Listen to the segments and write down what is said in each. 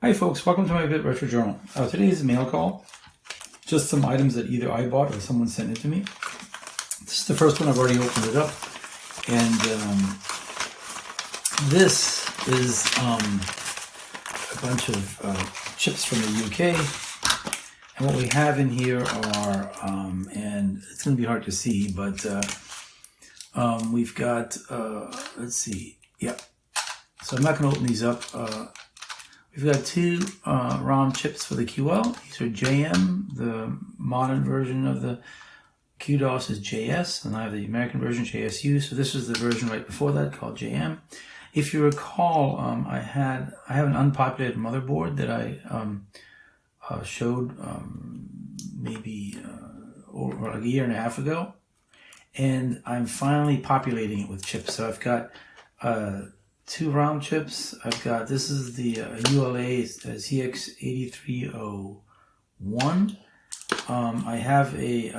Hi folks, welcome to my Bit Retro Journal. Today's mail call, just some items that either I bought or someone sent it to me. This is the first one. I've already opened it up, and this is a bunch of chips from the UK, and what we have in here are, and it's going to be hard to see, but we've got, let's see, yep. So I'm not going to open these up. We've got two ROM chips for the QL. These are JM. The modern version of the QDOS is JS, and I have the American version, JSU. So this is the version right before that called JM. If you recall, I have an unpopulated motherboard that I showed maybe over like a year and a half ago, and I'm finally populating it with chips. So I've got two ROM chips. I've got, this is the ULA ZX8301. I have a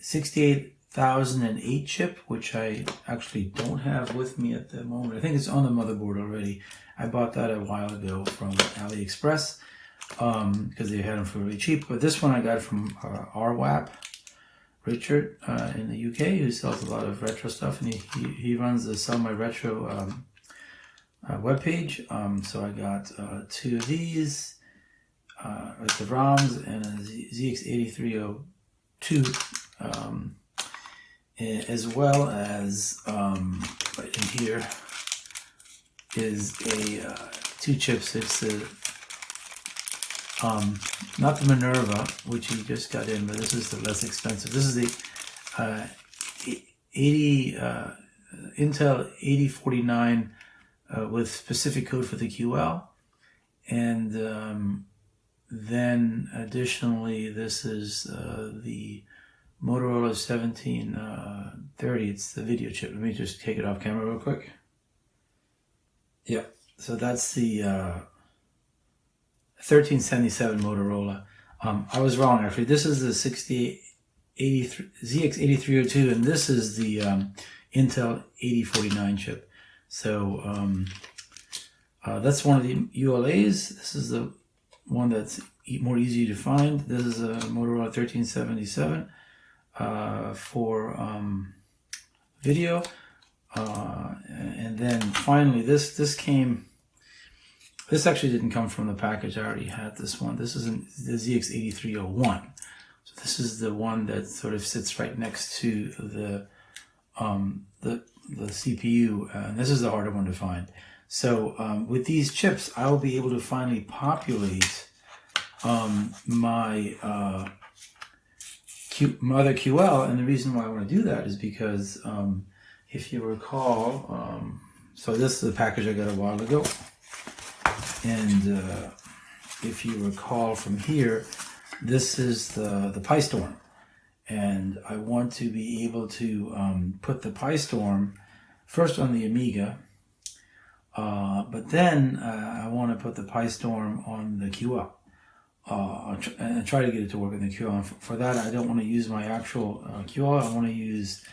68008 chip, which I actually don't have with me at the moment. I think it's on the motherboard already. I bought that a while ago from AliExpress because they had them for really cheap. But this one I got from RWAP. Richard in the UK, who sells a lot of retro stuff, and he runs the Sell My Retro webpage. So I got two of these, with the ROMs, and a ZX8302, as well as right in here is a two chips. It's the not the Minerva, which he just got in, but this is the less expensive. This is the Intel 8049 with specific code for the QL, and then additionally this is the Motorola 1730. It's the video chip. Let me just take it off camera real quick. Yeah, so that's the 1377 Motorola. I was wrong actually. This is the ZX8302, and this is the Intel 8049 chip. So that's one of the ULAs. This is the one that's more easy to find. This is a Motorola 1377 for video, and then finally this came. This actually didn't come from the package. I already had this one. This is the ZX8301. So this is the one that sort of sits right next to the CPU, and this is the harder one to find. So with these chips, I will be able to finally populate my mother QL, and the reason why I want to do that is because if you recall, so this is the package I got a while ago. And if you recall from here, this is the PiStorm, and I want to be able to put the PiStorm first on the Amiga, but then I want to put the PiStorm on the QL and try to get it to work in the QL. And for that, I don't want to use my actual QL. I want to use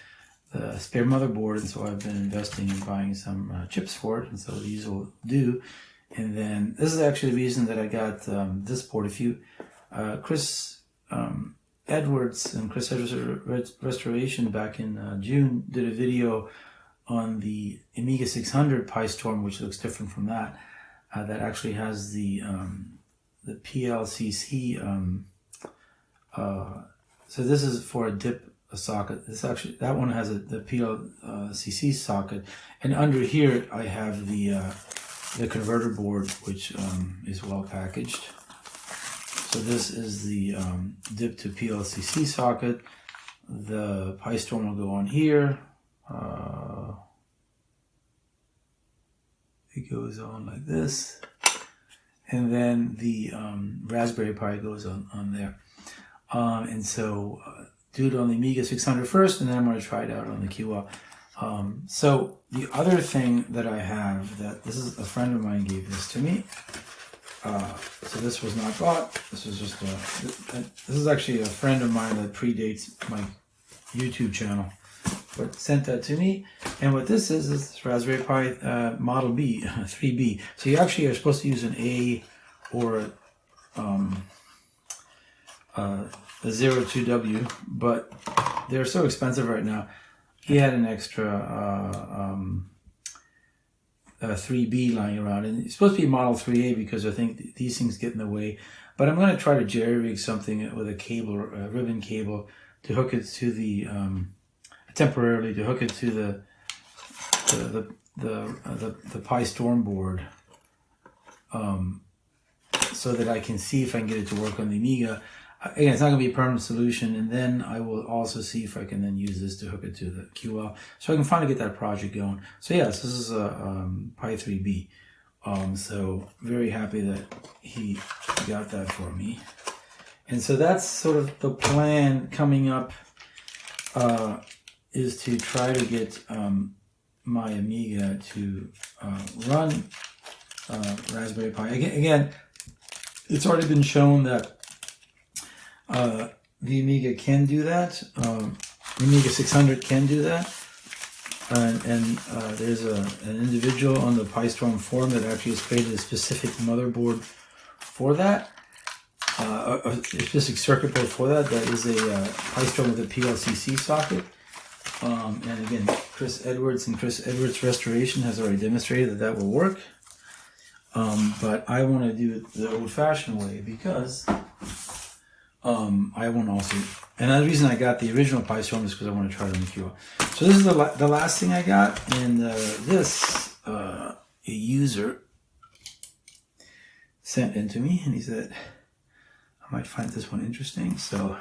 the spare motherboard, and so I've been investing in buying some chips for it, and so these will do. And then this is actually the reason that I got this board. If you, Chris Edwards and Chris Edwards Restoration back in June did a video on the Amiga 600 PiStorm, which looks different from that. That actually has the PLCC. So this is for a DIP socket. This actually, that one has the PLCC socket, and under here I have the converter board, which is well packaged. So this is the DIP to PLCC socket. The PiStorm will go on here. It goes on like this, and then the Raspberry Pi goes on there. And so do it on the Amiga 600 first, and then I'm going to try it out on the QL. So the other thing that I have, that this is a friend of mine gave this to me. So this was not bought. This was just this is actually a friend of mine that predates my YouTube channel. but sent that to me. And what this is Raspberry Pi Model B, 3B. So you actually are supposed to use an A or a 02W, but they're so expensive right now. He had an extra 3B lying around, and it's supposed to be Model 3A because I think these things get in the way. But I'm going to try to jerry-rig something with a cable, a ribbon cable, to hook it to the temporarily to hook it to the PiStorm board, so that I can see if I can get it to work on the Amiga. Again, it's not going to be a permanent solution, and then I will also see if I can then use this to hook it to the QL, so I can finally get that project going. So yes, this is a Pi 3B. So very happy that he got that for me. And so that's sort of the plan coming up, is to try to get my Amiga to run Raspberry Pi. Again, it's already been shown that the Amiga can do that. The Amiga 600 can do that. And there's an individual on the PiStorm forum that actually has created a specific motherboard for that. A specific circuit board for that. That is a PiStorm with a PLCC socket. And again, Chris Edwards and Chris Edwards Restoration has already demonstrated that that will work. But I want to do it the old-fashioned way because I want to also, and the reason I got the original PiStorm is because I want to try it on the QL. So this is the last thing I got, and this a user sent in to me, and he said I might find this one interesting. So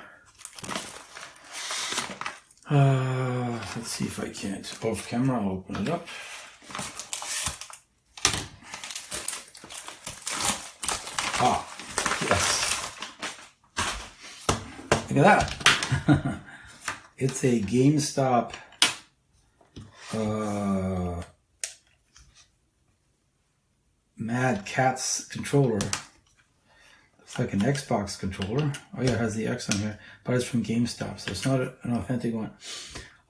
let's see if I can't off camera. I'll open it up. Ah, yes. Look at that. It's a GameStop Mad Catz controller. It's like an Xbox controller. Oh yeah, it has the X on here, but it's from GameStop, so it's not an authentic one.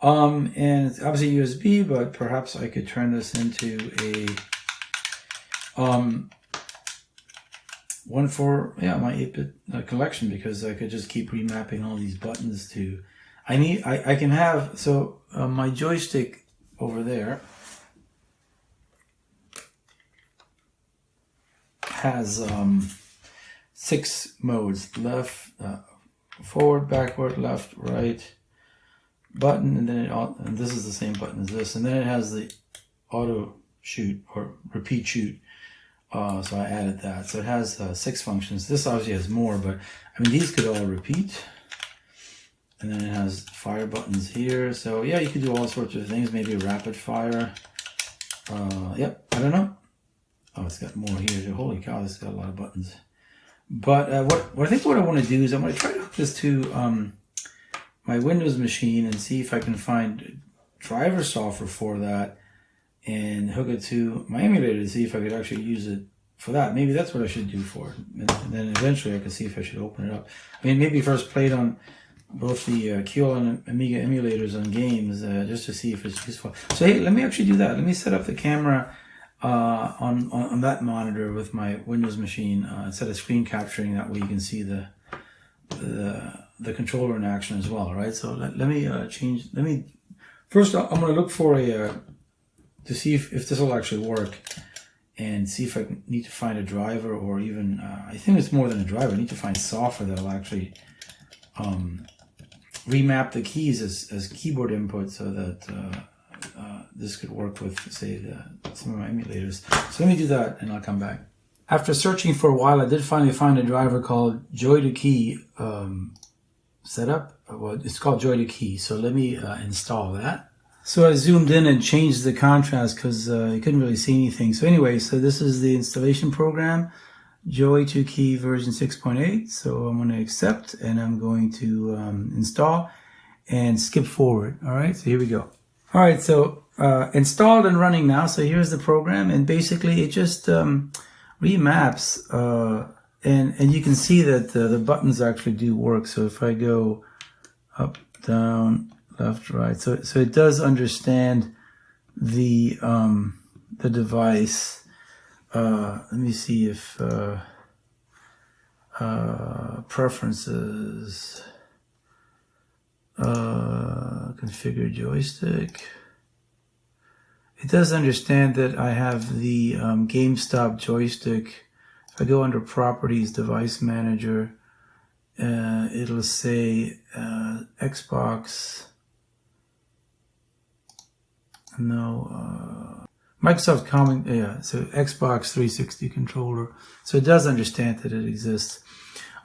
And it's obviously USB, but perhaps I could turn this into a one for my 8-bit collection, because I could just keep remapping all these buttons to. I can have my joystick over there has 6 modes: left, forward, backward, left, right button, and then and this is the same button as this, and then it has the auto shoot or repeat shoot. So I added that. So it has 6 functions. This obviously has more, but I mean, these could all repeat. And then it has fire buttons here. So yeah, you could do all sorts of things. Maybe a rapid fire. Yep, I don't know. Oh, it's got more here. Holy cow, this has got a lot of buttons. But what I want to do is I'm going to try to hook this to my Windows machine and see if I can find driver software for that, and hook it to my emulator to see if I could actually use it for that. Maybe that's what I should do for it. And then eventually I could see if I should open it up. I mean, maybe first play it on both the QL and Amiga emulators on games, just to see if it's useful. So hey, let me actually do that. Let me set up the camera on that monitor with my Windows machine instead of screen capturing. That way you can see the controller in action as well. All right. So let me change. First I'm going to look for to see if this will actually work, and see if I need to find a driver, or even I think it's more than a driver. I need to find software that will actually remap the keys as keyboard input, so that this could work with, say, some of my emulators. So let me do that, and I'll come back. After searching for a while, I did finally find a driver called JoyToKey setup. Well, it's called JoyToKey. So let me install that. So I zoomed in and changed the contrast because you couldn't really see anything. So anyway, so this is the installation program, JoyToKey version 6.8. So I'm going to accept, and I'm going to install and skip forward. All right, so here we go. All right, so installed and running now. So here's the program, and basically it just remaps, and you can see that the buttons actually do work. So if I go up, down, left, right. So it does understand the device. Let me see if preferences, configure joystick. It does understand that I have the GameStop joystick. If I go under Properties, Device Manager, it'll say Xbox. No, Microsoft Common, yeah, so Xbox 360 controller. So it does understand that it exists.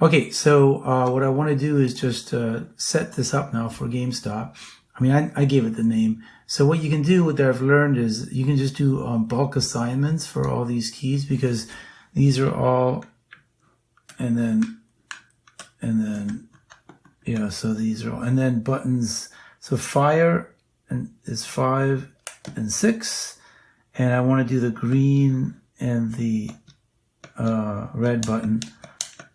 Okay, so what I want to do is just set this up now for GameStop. I mean, I gave it the name. So what you can do, what I've learned is you can just do bulk assignments for all these keys, because these are all, and then, yeah, so these are all, and then buttons. So fire is 5 and 6, and I want to do the green and the red button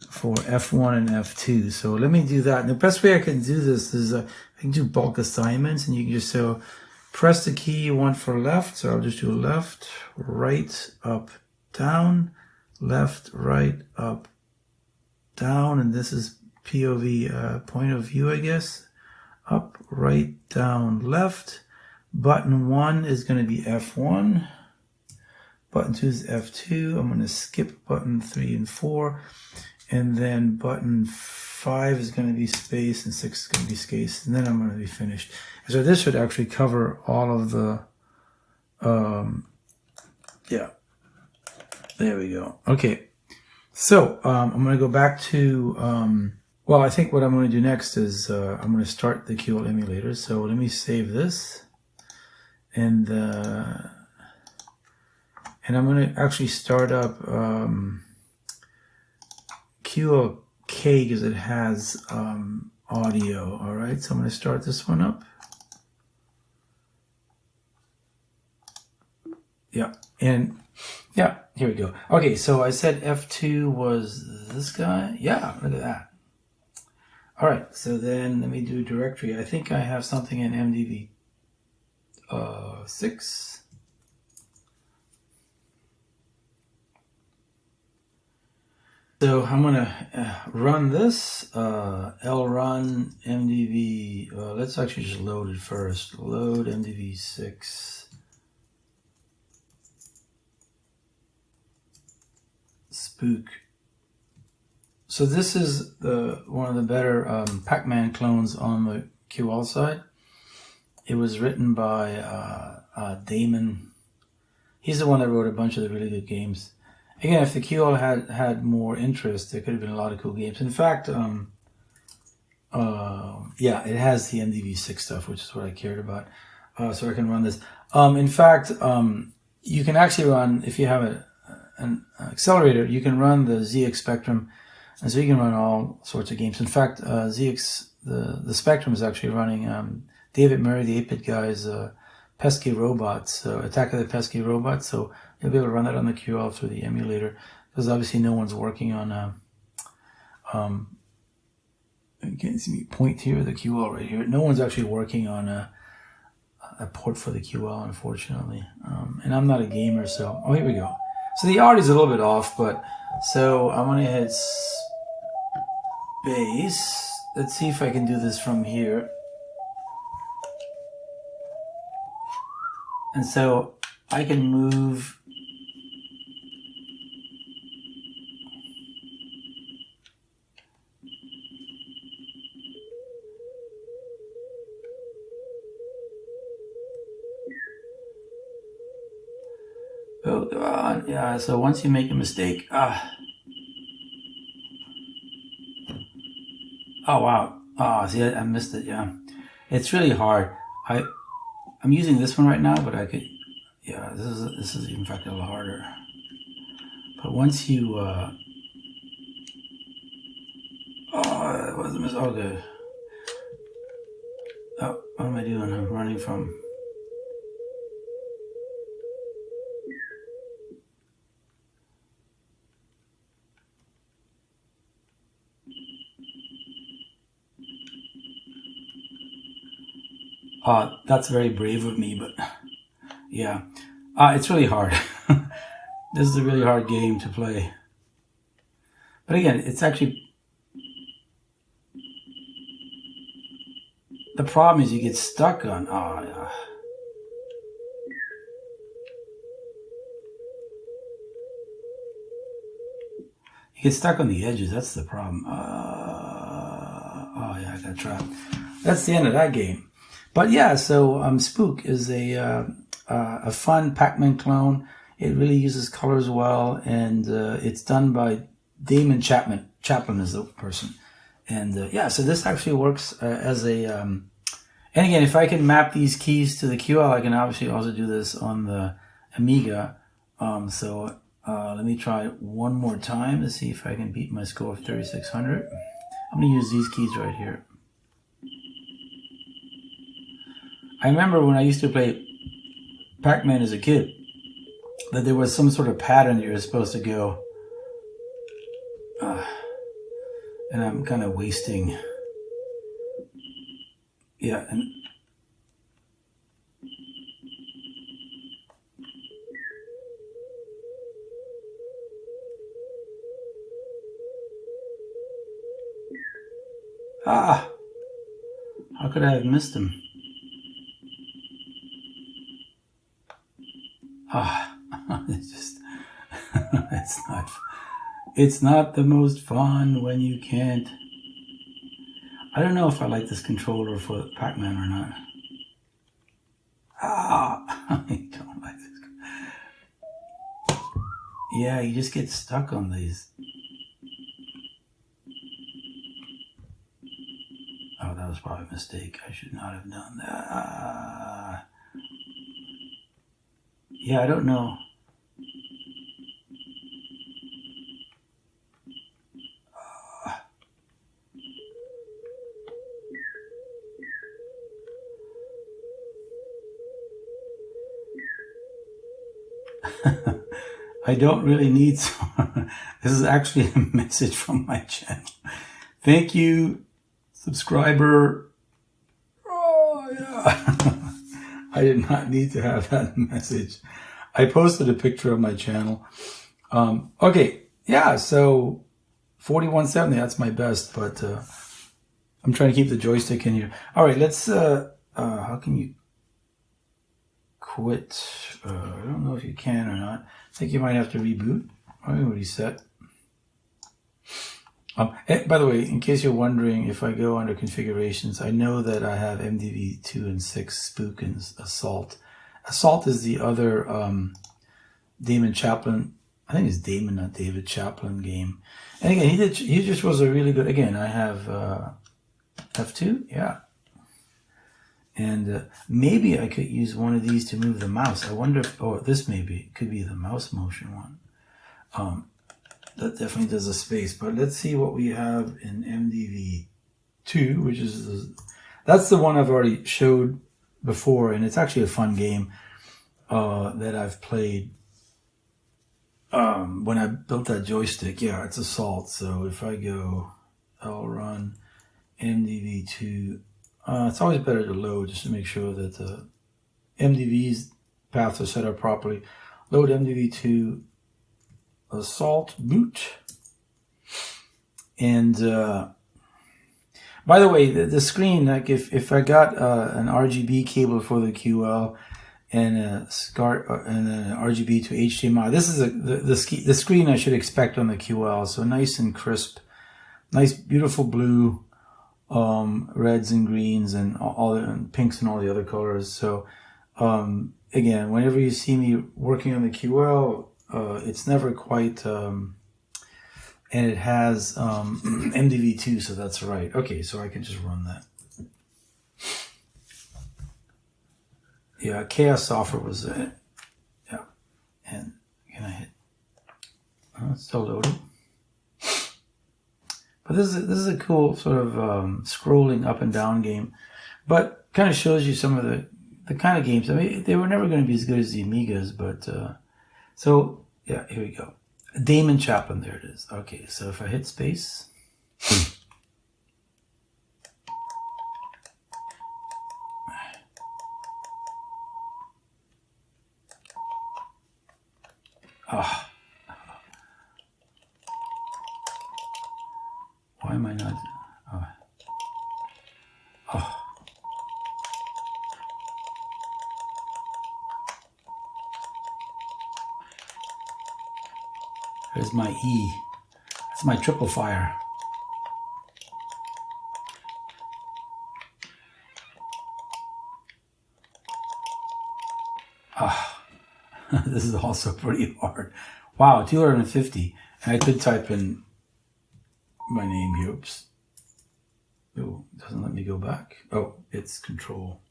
for F1 and F2. So let me do that. And the best way I can do this is I can do bulk assignments, and you can just press the key you want for left. So I'll just do left, right, up, down, left, right, up, down, and this is POV, point of view, I guess. Up, right, down, left. Button 1 is going to be F1. Button 2 is F2. I'm going to skip button 3 and 4. And then button 5 is going to be space, and 6 is going to be space. And then I'm going to be finished. So this should actually cover all of the, yeah. There we go. Okay. So I'm going to go back to, well, I think what I'm going to do next is I'm going to start the QL emulator. So let me save this. And I'm going to actually start up QLK because it has audio. All right, so I'm going to start this one up. Yeah, and yeah, here we go. Okay, so I said F2 was this guy. Yeah, look at that. All right, so then let me do a directory. I think I have something in MDV 6. So I'm gonna run this lrun mdv. Let's actually just load it first. Load mdv6 Spook. So this is one of the better Pac-Man clones on the QL side. It was written by Damon. He's the one that wrote a bunch of the really good games. Again, if the QL had more interest, there could have been a lot of cool games. In fact, yeah, it has the MDV6 stuff, which is what I cared about. So I can run this. In fact, you can actually run, if you have an accelerator, you can run the ZX Spectrum, and so you can run all sorts of games. In fact, ZX, the Spectrum is actually running David Murray, the 8-bit guy's Pesky Robots, Attack of the Pesky Robots. So you'll be able to run that on the QL through the emulator, because obviously no one's working on you can't see me point here, the QL right here. No one's actually working on a port for the QL, unfortunately. And I'm not a gamer, so here we go. So the audio's a little bit off, but so I'm gonna hit space. Let's see if I can do this from here. And so I can move. Oh, come on. Yeah, so once you make a mistake, oh, wow. Oh, see, I missed it, yeah. It's really hard. I'm using this one right now, but I could, yeah, this is in fact a little harder. But once you, oh, that was a mistake. Oh, good. Oh, what am I doing? I'm running from. That's very brave of me, but yeah, it's really hard. This is a really hard game to play. But again, it's actually, the problem is you get stuck on, yeah. You get stuck on the edges, that's the problem. Oh yeah, I got trapped. That's the end of that game. But yeah, so Spook is a fun Pac-Man clone. It really uses colors well, and it's done by Damon Chapman. Chaplin is the person. And yeah, so this actually works as a... and again, if I can map these keys to the QL, I can obviously also do this on the Amiga. So let me try one more time to see if I can beat my score of 3600. I'm going to use these keys right here. I remember when I used to play Pac-Man as a kid, that there was some sort of pattern that you were supposed to go. And I'm kind of wasting. Yeah, and how could I have missed him? It's just, it's not the most fun when you can't. I don't know if I like this controller for Pac-Man or not. I don't like this. Yeah, you just get stuck on these. Oh, that was probably a mistake. I should not have done that. Yeah, I don't know. I don't really need some. This is actually a message from my channel. Thank you, subscriber. Oh, yeah. I did not need to have that message. I posted a picture of my channel. Okay, yeah, so 4170, that's my best, but I'm trying to keep the joystick in here. All right, let's, how can you quit? I don't know if you can or not. I think you might have to reboot or reset. By the way, in case you're wondering, if I go under configurations, I know that I have MDV 2 and 6, Spook, and Assault. Assault is the other Damon Chaplin, I think it's Damon, not David Chaplin game. And again, he just was a really good, again, I have F2, yeah. And maybe I could use one of these to move the mouse. I wonder if, oh, this maybe could be the mouse motion one. That definitely does a space, but let's see what we have in MDV2, which is that's the one I've already showed before, and it's actually a fun game that I've played when I built that joystick. Yeah, it's Assault. So if I go, I'll run MDV2. It's always better to load just to make sure that the MDV's paths are set up properly. Load MDV2. Assault boot. And by the way, the screen, like if I got an RGB cable for the QL and an RGB to HDMI, this is the screen I should expect on the QL. So nice and crisp, nice beautiful blue, reds and greens and and pinks and all the other colors. So again, whenever you see me working on the QL, it's never quite, and it has MDV2, so that's right. Okay, so I can just run that. Yeah, Chaos Software was it. Yeah, and can I hit? Oh, it's still loading. But this is a cool sort of scrolling up and down game, but kind of shows you some of the kind of games. I mean, they were never going to be as good as the Amigas, but. So, yeah, here we go. Damon Chaplin, there it is. Okay, so if I hit space. Ah. Why am I not? Oh. Oh. There's my E. That's my triple fire. Ah. This is also pretty hard. Wow, 250. And I could type in my name here. Oops. Oh, it doesn't let me go back. Oh, it's control.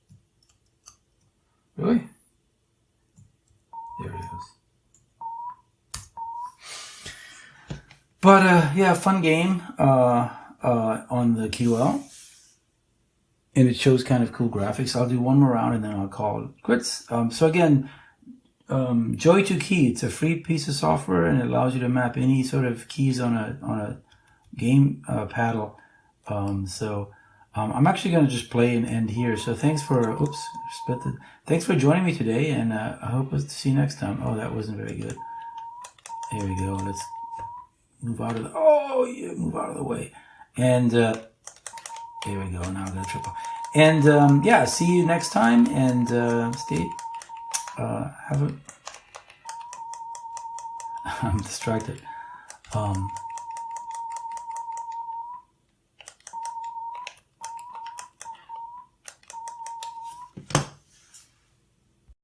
Really? There it is. But yeah, fun game on the QL. And it shows kind of cool graphics. I'll do one more round and then I'll call it quits. So again, JoyToKey, it's a free piece of software and it allows you to map any sort of keys on a game paddle. I'm actually going to just play and end here. So thanks for, thanks for joining me today, and I hope to see you next time. Oh, that wasn't very good. There we go. Let's move out of the, move out of the way. And there we go. Now I'm going to triple. And yeah, see you next time, and have a, I'm distracted.